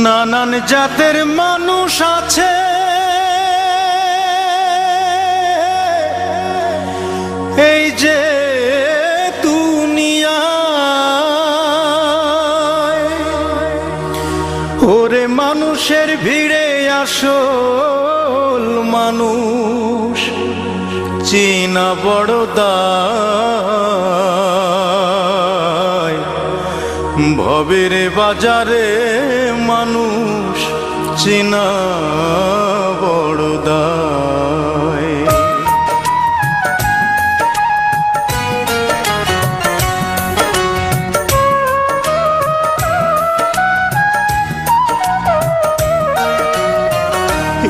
নানান জাতের মানুষ আছে, এই যে দুনিয়ায়। ওরে মানুষের ভিড়ে আসল মানুষ চেনা বড় দায়। ভবের বাজারে মানুষ চেনা বড় দায়।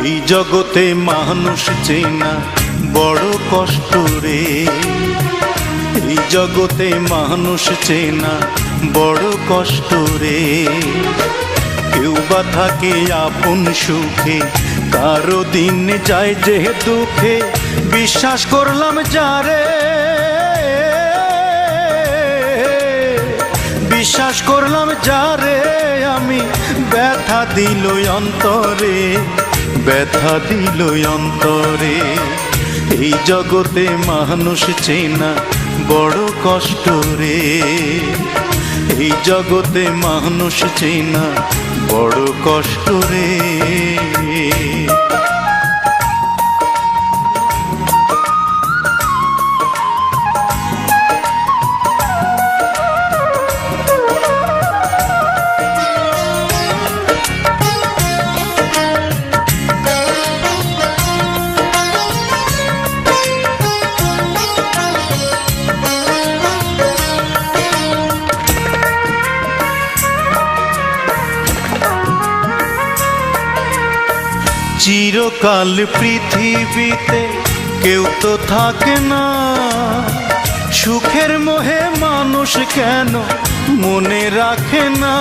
এই জগতে মানুষ চেনা বড় কষ্ট রে। এই জগতে মানুষ চেনা বড় কষ্ট রে। কেউ বা থাকে আপন সুখে, কারো দিন যায় যে দুঃখে। বিশ্বাস করলাম যারে, বিশ্বাস করলাম যারে আমি, ব্যথা দিল অন্তরে, ব্যথা দিল অন্তরে। এই জগতে মানুষ চেনা বড় কষ্ট রে। এই জগতে মানুষ চেনা বড় কষ্ট রে। চিরকাল পৃথিবীতে কেউ তো থাকে না, সুখের মোহে মানুষ কেন মনে রাখে না।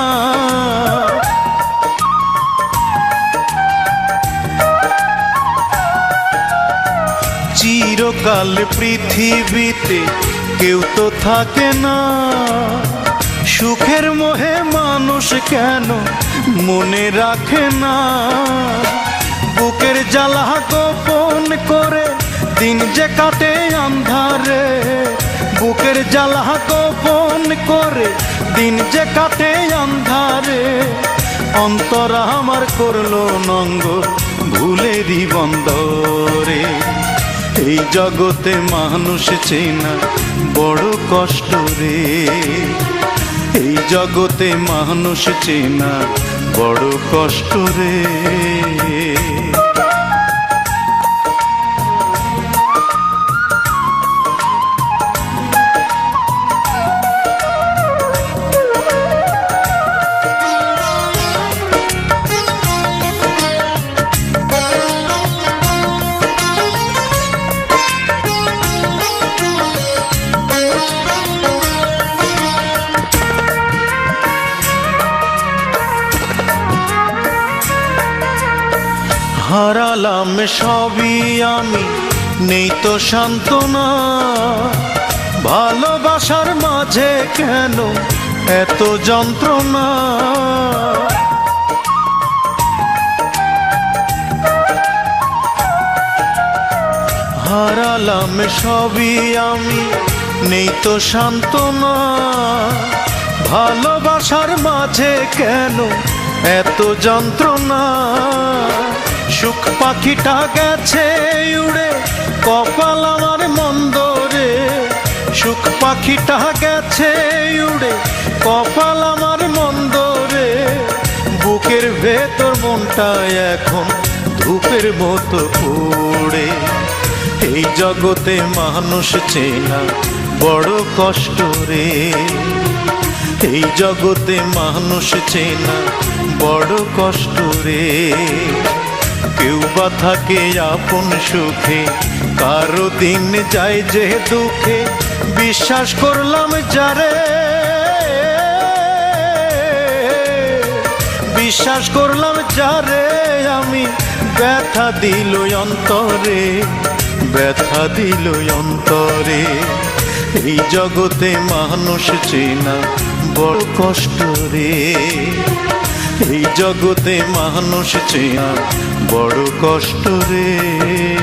চিরকাল পৃথিবীতে কেউ তো থাকে না, সুখের মোহে মানুষ কেন মনে রাখে না। বুকের জ্বালা গোপন করে দিন যে কাটে অন্ধারে, বুকের জ্বালা গোপন করে দিন যে কাটে অন্ধারে। অন্তর আমার করলো নঙ্গ ভুলেরই বন্দরে। এই জগতে মানুষ চেনা বড় কষ্ট রে। এই জগতে মানুষ চেনা বড় কষ্ট রে। হারালাম সবই আমি, নেই তো সান্ত্বনা। ভালোবাসার মাঝে কেন এত যন্ত্রণা। হারালাম সবই আমি, নেই তো সান্ত্বনা। ভালোবাসার মাঝে কেন এত যন্ত্রণা। সুখ পাখিটা গেছে উড়ে কপাল আমার মন্দ রে। সুখ পাখিটা গেছে উড়ে কপাল আমার মন্দ রে। বুকের ভেতর মনটা এখন ধূপের মতো পড়ে। এই জগতে মানুষ চেনা বড় কষ্ট রে। এই জগতে মানুষ চেনা বড় কষ্ট রে। কেউ বা থাকে আপন সুখে, কারো দিন যায় যে দুঃখে। বিশ্বাস করলাম যারে, বিশ্বাস করলাম যারে আমি, ব্যথা দিল অন্তরে, ব্যথা দিল অন্তরে। এই জগতে মানুষ চেনা বড় কষ্ট রে। এই জগতে মানুষ চেয়া বড় কষ্ট রে।